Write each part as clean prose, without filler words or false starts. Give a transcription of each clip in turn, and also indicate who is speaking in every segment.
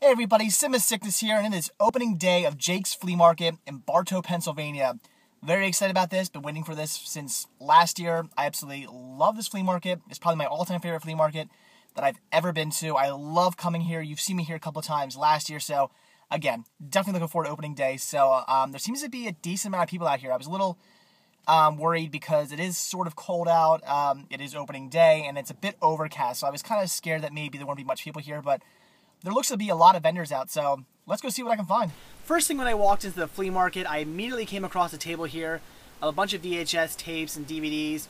Speaker 1: Hey everybody, Simma Sickness here, and it is opening day of Jake's Flea Market in Barto, Pennsylvania. Very excited about this, been waiting for this since last year. I absolutely love this flea market. It's probably my all-time favorite flea market that I've ever been to. I love coming here. You've seen me here a couple of times last year, so again, definitely looking forward to opening day. So there seems to be a decent amount of people out here. I was a little worried because it is sort of cold out. It is opening day, and it's a bit overcast, so I was kind of scared that maybe there won't be much people here, but there looks to be a lot of vendors out, so let's go see what I can find.
Speaker 2: First thing when I walked into the flea market, I immediately came across a table here of a bunch of VHS tapes and DVDs.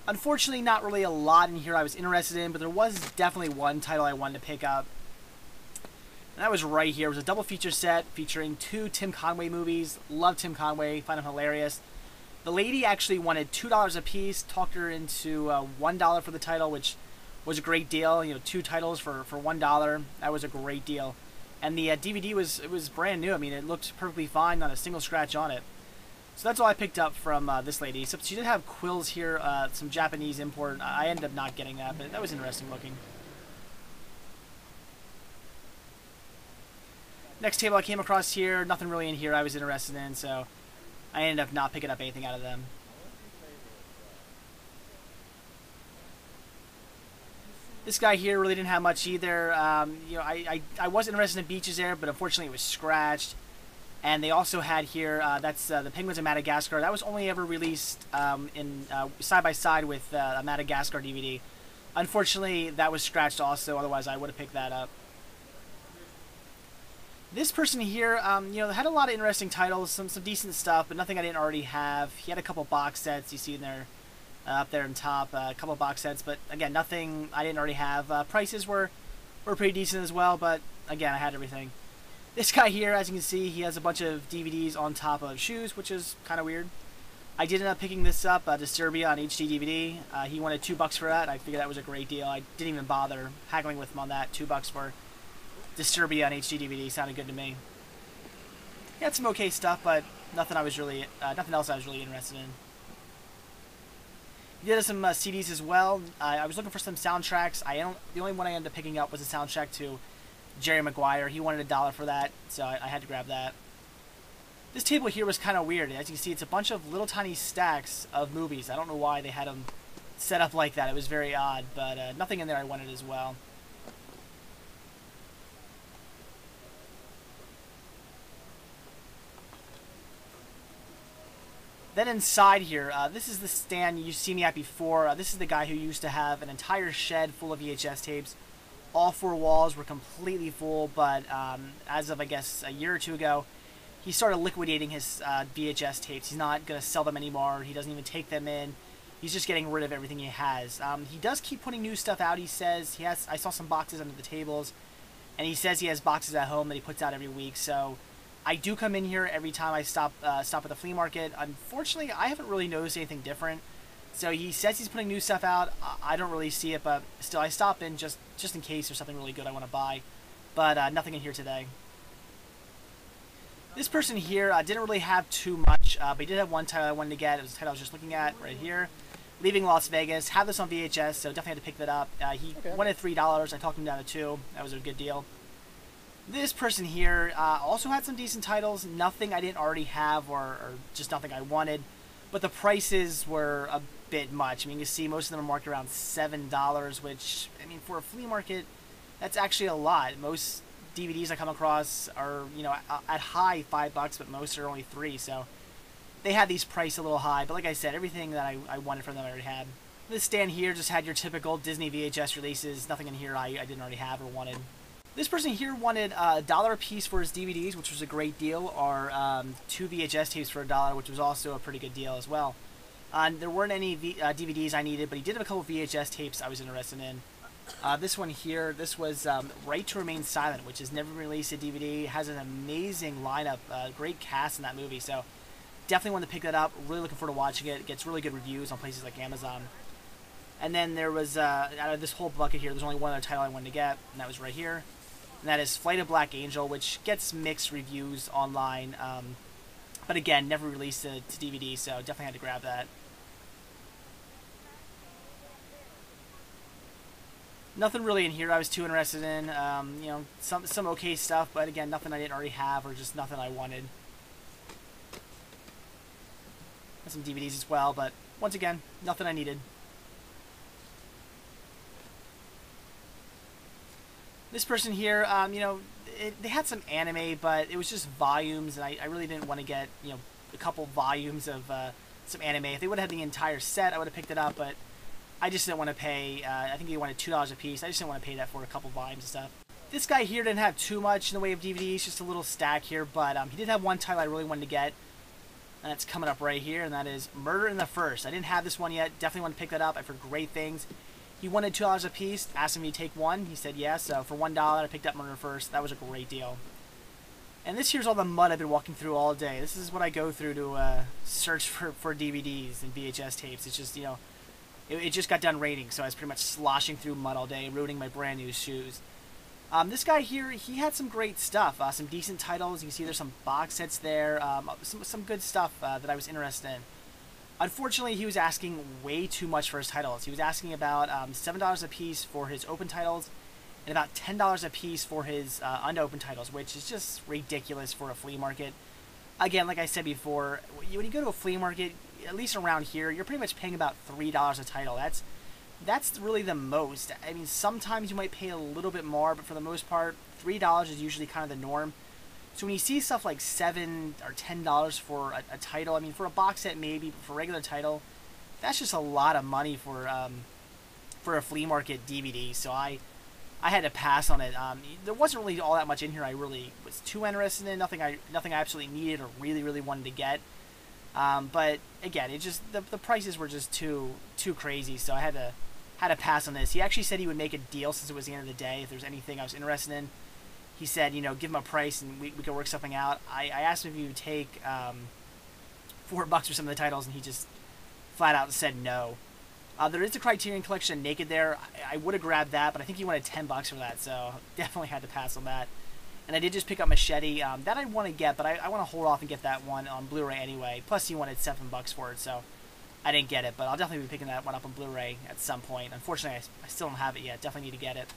Speaker 2: Unfortunately, not really a lot in here I was interested in, but there was definitely one title I wanted to pick up. And that was right here. It was a double feature set featuring 2 Tim Conway movies. Love Tim Conway, find him hilarious. The lady actually wanted $2 a piece, talked her into $1 for the title, which was a great deal. You know, 2 titles for $1. That was a great deal. And the DVD was brand new. I mean, it looked perfectly fine, not a single scratch on it. So that's all I picked up from this lady. Except she did have quills here, some Japanese import. I ended up not getting that, but that was interesting looking. Next table I came across here, nothing really in here I was interested in, so I ended up not picking up anything out of them. This guy here really didn't have much either. You know, I was interested in Beaches there, but unfortunately it was scratched. And they also had here, that's the Penguins of Madagascar. That was only ever released in side by side with a Madagascar DVD. Unfortunately, that was scratched also. Otherwise, I would have picked that up. This person here, you know, had a lot of interesting titles, some decent stuff, but nothing I didn't already have. He had a couple box sets you see in there. Up there on top, a couple of box sets, but again, nothing I didn't already have. Prices were pretty decent as well, but again, I had everything. This guy here, as you can see, he has a bunch of DVDs on top of shoes, which is kind of weird. I did end up picking this up, Disturbia on HD DVD. He wanted $2 for that. I figured that was a great deal. I didn't even bother haggling with him on that. $2 for Disturbia on HD DVD sounded good to me. He had some okay stuff, but nothing else I was really interested in. He did some CDs as well. I was looking for some soundtracks. The only one I ended up picking up was a soundtrack to Jerry Maguire. He wanted $1 for that, so I had to grab that. This table here was kind of weird. As you can see, it's a bunch of little tiny stacks of movies. I don't know why they had them set up like that. It was very odd, but nothing in there I wanted as well. Then inside here, this is the stand you've seen me at before. This is the guy who used to have an entire shed full of VHS tapes. All 4 walls were completely full, but as of, I guess, a year or 2 ago, he started liquidating his VHS tapes. He's not going to sell them anymore. He doesn't even take them in. He's just getting rid of everything he has. He does keep putting new stuff out, he says. I saw some boxes under the tables, and he says he has boxes at home that he puts out every week, so I do come in here every time I stop at the flea market. Unfortunately, I haven't really noticed anything different. So he says he's putting new stuff out. I don't really see it, but still, I stop in just in case there's something really good I want to buy. But nothing in here today. This person here didn't really have too much, but he did have one title I wanted to get. It was a title I was just looking at right here. Leaving Las Vegas. Have this on VHS, so definitely had to pick that up. He wanted $3. I talked him down to $2. That was a good deal. This person here also had some decent titles, nothing I didn't already have or just nothing I wanted, but the prices were a bit much. I mean, you see most of them are marked around $7, which, I mean, for a flea market, that's actually a lot. Most DVDs I come across are, you know, at high $5, but most are only $3, so they had these priced a little high, but like I said, everything that I wanted from them I already had. This stand here just had your typical Disney VHS releases, nothing in here I didn't already have or wanted. This person here wanted $1 a piece for his DVDs, which was a great deal, or 2 VHS tapes for $1, which was also a pretty good deal as well. There weren't any DVDs I needed, but he did have a couple VHS tapes I was interested in. This one here, this was Right to Remain Silent, which has never been released a DVD. It has an amazing lineup, great cast in that movie, so definitely wanted to pick that up. Really looking forward to watching it. It gets really good reviews on places like Amazon. And then there was, out of this whole bucket here, there's only one other title I wanted to get, and that was right here. And that is Flight of Black Angel, which gets mixed reviews online, but again, never released to DVD, so definitely had to grab that. Nothing really in here I was too interested in. You know, some okay stuff, but again, nothing I didn't already have or just nothing I wanted. Some DVDs as well, but once again, nothing I needed. This person here, you know, they had some anime, but it was just volumes, and I really didn't want to get, you know, a couple volumes of some anime. If they would have had the entire set, I would have picked it up, but I just didn't want to pay, I think they wanted $2 a piece. I just didn't want to pay that for a couple volumes and stuff. This guy here didn't have too much in the way of DVDs, just a little stack here, but he did have one title I really wanted to get. And that's coming up right here, and that is Murder in the First. I didn't have this one yet. Definitely want to pick that up. I've heard great things. He wanted $2 a piece. Asked him to take one. He said yes. So for $1, I picked up Murder in the First. That was a great deal. And this here's all the mud I've been walking through all day. This is what I go through to search for DVDs and VHS tapes. It's just, you know, it just got done raining, so I was pretty much sloshing through mud all day, ruining my brand new shoes. This guy here, he had some great stuff, some decent titles. You can see there's some box sets there, some good stuff that I was interested in. Unfortunately, he was asking way too much for his titles. He was asking about $7 a piece for his open titles and about $10 a piece for his unopened titles, which is just ridiculous for a flea market. Again, like I said before, when you go to a flea market, at least around here, you're pretty much paying about $3 a title. That's really the most. I mean, sometimes you might pay a little bit more, but for the most part, $3 is usually kind of the norm. So when you see stuff like $7 or $10 for a title, I mean, for a box set maybe, but for a regular title, that's just a lot of money for a flea market DVD. So I had to pass on it. There wasn't really all that much in here I really was too interested in. Nothing I absolutely needed or really wanted to get. But again, it just the prices were just too crazy. So I had to pass on this. He actually said he would make a deal since it was the end of the day. If there's anything I was interested in, he said, you know, give him a price and we could work something out. I asked him if he would take $4 for some of the titles, and he just flat out said no. There is a Criterion Collection Naked there. I would have grabbed that, but I think he wanted $10 for that, so definitely had to pass on that. And I did just pick up Machete. That I want to get, but I want to hold off and get that one on Blu-ray anyway. Plus, he wanted $7 for it, so I didn't get it. But I'll definitely be picking that one up on Blu-ray at some point. Unfortunately, I still don't have it yet. Definitely need to get it.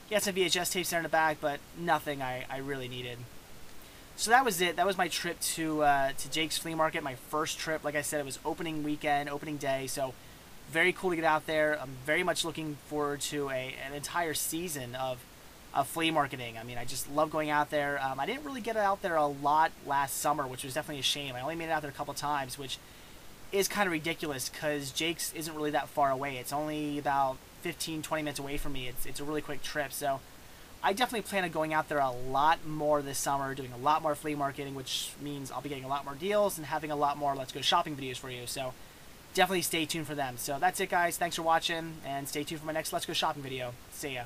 Speaker 2: He had some VHS tapes there in the back, but nothing I really needed. So that was it. That was my trip to Jake's Flea Market. My first trip. Like I said, it was opening weekend, opening day. So very cool to get out there. I'm very much looking forward to an entire season of flea marketing. I mean, I just love going out there. I didn't really get out there a lot last summer, which was definitely a shame. I only made it out there a couple times, which is kind of ridiculous because Jake's isn't really that far away. It's only about 15-20 minutes away from me. It's a really quick trip. So I definitely plan on going out there a lot more this summer, doing a lot more flea marketing, which means I'll be getting a lot more deals and having a lot more Let's Go Shopping videos for you. So definitely stay tuned for them. So that's it, guys. Thanks for watching, and stay tuned for my next Let's Go Shopping video. See ya.